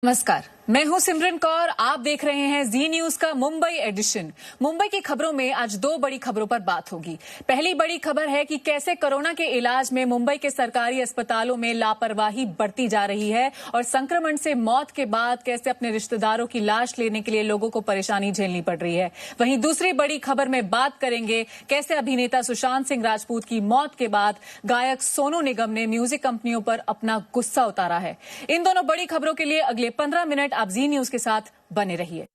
नमस्कार, मैं हूं सिमरन कौर। आप देख रहे हैं जी न्यूज का मुंबई एडिशन। मुंबई की खबरों में आज दो बड़ी खबरों पर बात होगी। पहली बड़ी खबर है कि कैसे कोरोना के इलाज में मुंबई के सरकारी अस्पतालों में लापरवाही बढ़ती जा रही है और संक्रमण से मौत के बाद कैसे अपने रिश्तेदारों की लाश लेने के लिए लोगों को परेशानी झेलनी पड़ रही है। वहीं दूसरी बड़ी खबर में बात करेंगे कैसे अभिनेता सुशांत सिंह राजपूत की मौत के बाद गायक सोनू निगम ने म्यूजिक कंपनियों पर अपना गुस्सा उतारा है। इन दोनों बड़ी खबरों के लिए अगले 15 मिनट आप जी न्यूज के साथ बने रहिए।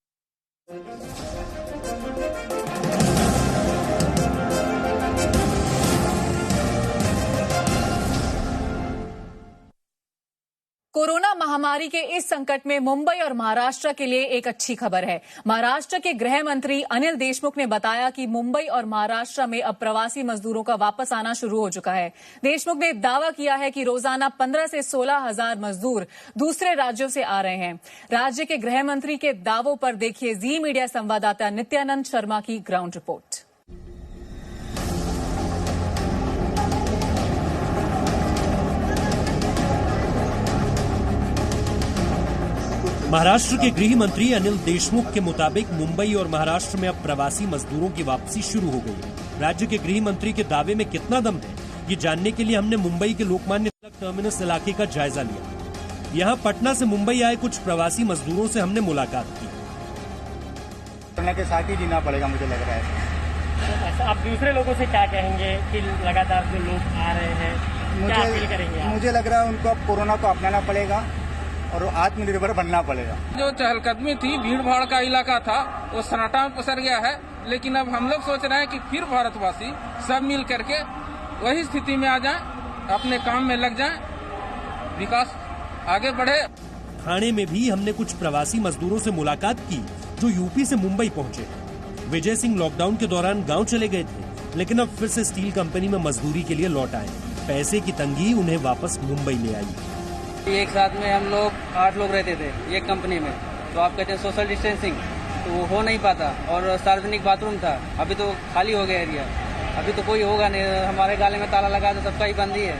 कोरोना महामारी के इस संकट में मुंबई और महाराष्ट्र के लिए एक अच्छी खबर है। महाराष्ट्र के गृह मंत्री अनिल देशमुख ने बताया कि मुंबई और महाराष्ट्र में अब प्रवासी मजदूरों का वापस आना शुरू हो चुका है। देशमुख ने दावा किया है कि रोजाना 15 से 16 हजार मजदूर दूसरे राज्यों से आ रहे हैं। राज्य के गृह मंत्री के दावों पर देखिए जी मीडिया संवाददाता नित्यानंद शर्मा की ग्राउंड रिपोर्ट। महाराष्ट्र के गृह मंत्री अनिल देशमुख के मुताबिक मुंबई और महाराष्ट्र में अब प्रवासी मजदूरों की वापसी शुरू हो गई है। राज्य के गृह मंत्री के दावे में कितना दम है, ये जानने के लिए हमने मुंबई के लोकमान्य तिलक टर्मिनस इलाके का जायजा लिया। यहाँ पटना से मुंबई आए कुछ प्रवासी मजदूरों से हमने मुलाकात की। कोरोना के साथ ही जीना पड़ेगा, मुझे लग रहा है। आप दूसरे लोगों से क्या कहेंगे कि लगातार जो लोग आ रहे हैं, क्या अपील करेंगे? मुझे लग रहा है उनको अब कोरोना को अपनाना पड़ेगा और आत्मनिर्भर बनना पड़ेगा। जो चहलकदमी थी, भीड़ भाड़ का इलाका था, वो सन्नाटा में पसर गया है। लेकिन अब हम लोग सोच रहे हैं कि फिर भारतवासी सब मिल करके वही स्थिति में आ जाएं, अपने काम में लग जाएं, विकास आगे बढ़े। ठाणे में भी हमने कुछ प्रवासी मजदूरों से मुलाकात की जो यूपी से मुंबई पहुंचे। विजय सिंह लॉकडाउन के दौरान गाँव चले गए थे, लेकिन अब फिर से स्टील कंपनी में मजदूरी के लिए लौट आए। पैसे की तंगी उन्हें वापस मुंबई ले आई। एक साथ में हम लोग 8 लोग रहते थे एक कंपनी में, तो आप कहते हैं सोशल डिस्टेंसिंग, तो वो हो नहीं पाता। और सार्वजनिक बाथरूम था, अभी तो खाली हो गया एरिया, अभी तो कोई होगा नहीं। हमारे गाले में ताला लगा तो सबका ही बंद ही है।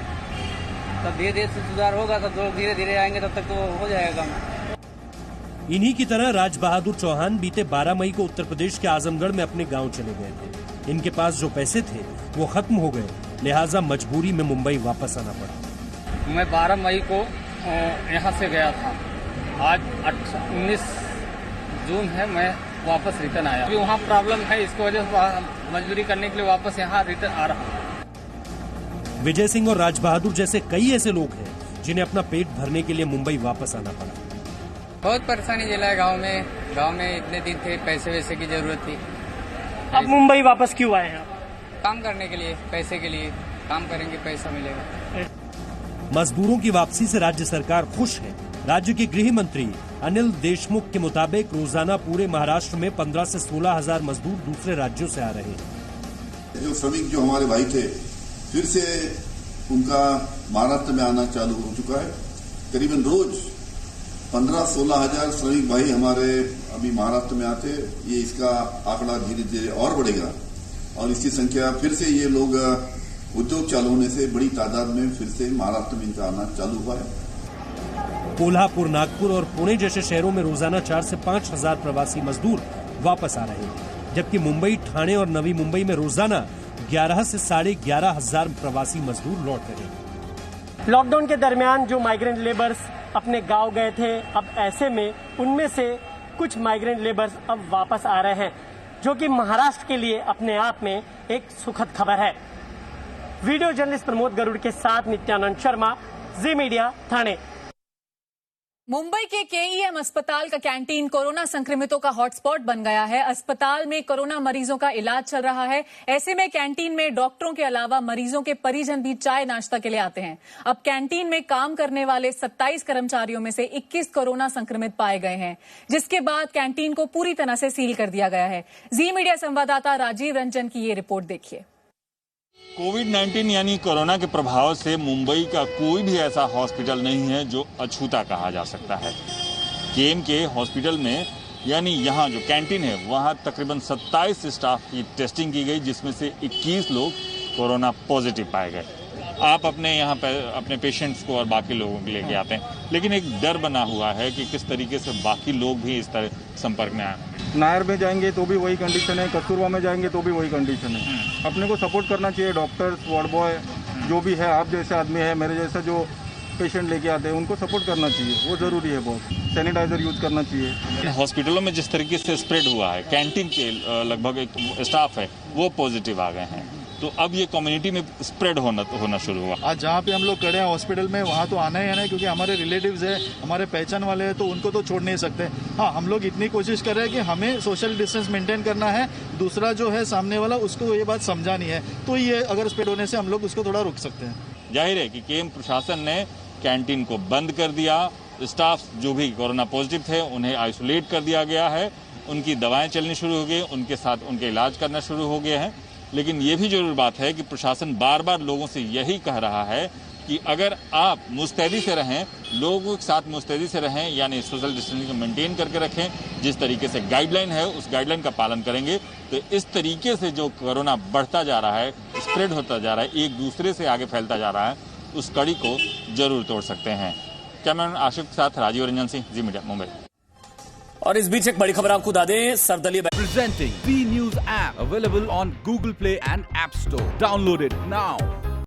तब धीरे धीरे से सुधार होगा, सब लोग धीरे धीरे आएंगे, तब तक तो हो जाएगा काम। इन्हीं की तरह राज बहादुर चौहान बीते 12 मई को उत्तर प्रदेश के आजमगढ़ में अपने गाँव चले गए थे। इनके पास जो पैसे थे वो खत्म हो गए, लिहाजा मजबूरी में मुंबई वापस आना पड़ा। मैं 12 मई को यहाँ से गया था। आज 19 जून है, मैं वापस रिटर्न आया। अभी वहाँ प्रॉब्लम है, इसकी वजह से मजदूरी करने के लिए वापस यहाँ रिटर्न आ रहा हूँ। विजय सिंह और राज बहादुर जैसे कई ऐसे लोग हैं जिन्हें अपना पेट भरने के लिए मुंबई वापस आना पड़ा। बहुत परेशानी झेला है गाँव में इतने दिन थे, पैसे वैसे की जरूरत थी। अब मुंबई वापस क्यों आए हैं? काम करने के लिए, पैसे के लिए। काम करेंगे पैसा मिलेगा। मजदूरों की वापसी से राज्य सरकार खुश है। राज्य के गृह मंत्री अनिल देशमुख के मुताबिक रोजाना पूरे महाराष्ट्र में 15 से 16 हजार मजदूर दूसरे राज्यों से आ रहे हैं। जो श्रमिक जो हमारे भाई थे, फिर से उनका महाराष्ट्र में आना चालू हो चुका है। करीबन रोज 15-16 हजार श्रमिक भाई हमारे अभी महाराष्ट्र में आते। ये इसका आंकड़ा धीरे धीरे और बढ़ेगा और इसकी संख्या फिर से ये लोग उद्योग चालू होने से बड़ी तादाद में फिर से महाराष्ट्र में इनका आना चालू हुआ है। कोल्हापुर, नागपुर और पुणे जैसे शहरों में रोजाना 4 से 5 हजार प्रवासी मजदूर वापस आ रहे हैं, जबकि मुंबई, ठाणे और नवी मुंबई में रोजाना 11 से 11.5 हजार प्रवासी मजदूर लौट रहे हैं। लॉकडाउन के दरमियान जो माइग्रेंट लेबर्स अपने गांव गए थे, अब ऐसे में उनमें से कुछ माइग्रेंट लेबर्स अब वापस आ रहे हैं, जो कि महाराष्ट्र के लिए अपने आप में एक सुखद खबर है। वीडियो जर्नलिस्ट प्रमोद गरुड़ के साथ नित्यानंद शर्मा, जी मीडिया, ठाणे। मुंबई के केईएम अस्पताल का कैंटीन कोरोना संक्रमितों का हॉटस्पॉट बन गया है। अस्पताल में कोरोना मरीजों का इलाज चल रहा है। ऐसे में कैंटीन में डॉक्टरों के अलावा मरीजों के परिजन भी चाय नाश्ता के लिए आते हैं। अब कैंटीन में काम करने वाले 27 कर्मचारियों में से 21 कोरोना संक्रमित पाए गए हैं, जिसके बाद कैंटीन को पूरी तरह से सील कर दिया गया है। जी मीडिया संवाददाता राजीव रंजन की ये रिपोर्ट देखिए। कोविड-19 यानी कोरोना के प्रभाव से मुंबई का कोई भी ऐसा हॉस्पिटल नहीं है जो अछूता कहा जा सकता है। केएम के हॉस्पिटल में यानी यहाँ जो कैंटीन है, वहाँ तकरीबन 27 स्टाफ की टेस्टिंग की गई, जिसमें से 21 लोग कोरोना पॉजिटिव पाए गए। आप अपने यहाँ अपने पेशेंट्स को और बाकी लोगों को लेके आते हैं, लेकिन एक डर बना हुआ है कि किस तरीके से बाकी लोग भी इस तरह संपर्क में आए। नायर में जाएंगे तो भी वही कंडीशन है, कस्तूरबा में जाएंगे तो भी वही कंडीशन है। अपने को सपोर्ट करना चाहिए, डॉक्टर्स, वार्ड बॉय जो भी है, आप जैसे आदमी है, मेरे जैसा जो पेशेंट लेके आते हैं, उनको सपोर्ट करना चाहिए, वो ज़रूरी है बहुत। सैनिटाइजर यूज करना चाहिए। हॉस्पिटलों में जिस तरीके से स्प्रेड हुआ है, कैंटीन के लगभग एक स्टाफ है वो पॉजिटिव आ गए हैं, तो अब ये कम्युनिटी में स्प्रेड होना शुरू हुआ। आज जहाँ पे हम लोग खड़े हैं हॉस्पिटल में, वहाँ तो आना ही है ना, क्योंकि हमारे रिलेटिव्स है, हमारे पहचान वाले हैं, तो उनको तो छोड़ नहीं सकते। हाँ, हम लोग इतनी कोशिश कर रहे हैं कि हमें सोशल डिस्टेंस मेंटेन करना है, दूसरा जो है सामने वाला उसको ये बात समझानी है, तो ये अगर स्प्रेड होने से हम लोग उसको थोड़ा रोक सकते हैं। जाहिर है कि केएम प्रशासन ने कैंटीन को बंद कर दिया, स्टाफ जो भी कोरोना पॉजिटिव थे उन्हें आइसोलेट कर दिया गया है, उनकी दवाएं चलनी शुरू हो गई, उनके साथ उनके इलाज करना शुरू हो गए हैं। लेकिन ये भी जरूर बात है कि प्रशासन बार बार लोगों से यही कह रहा है कि अगर आप मुस्तैदी से रहें, लोगों के साथ मुस्तैदी से रहें, यानी सोशल डिस्टेंसिंग को मेंटेन करके रखें, जिस तरीके से गाइडलाइन है उस गाइडलाइन का पालन करेंगे, तो इस तरीके से जो कोरोना बढ़ता जा रहा है, स्प्रेड होता जा रहा है, एक दूसरे से आगे फैलता जा रहा है, उस कड़ी को जरूर तोड़ सकते हैं। कैमरामैन आशिफ के साथ राजीव रंजन सिंह, जी मीडिया, मुंबई। और इस बीच एक बड़ी खबर आपको बता दें, सर्वदलीय presenting B News app available on Google Play and App Store. Download it now.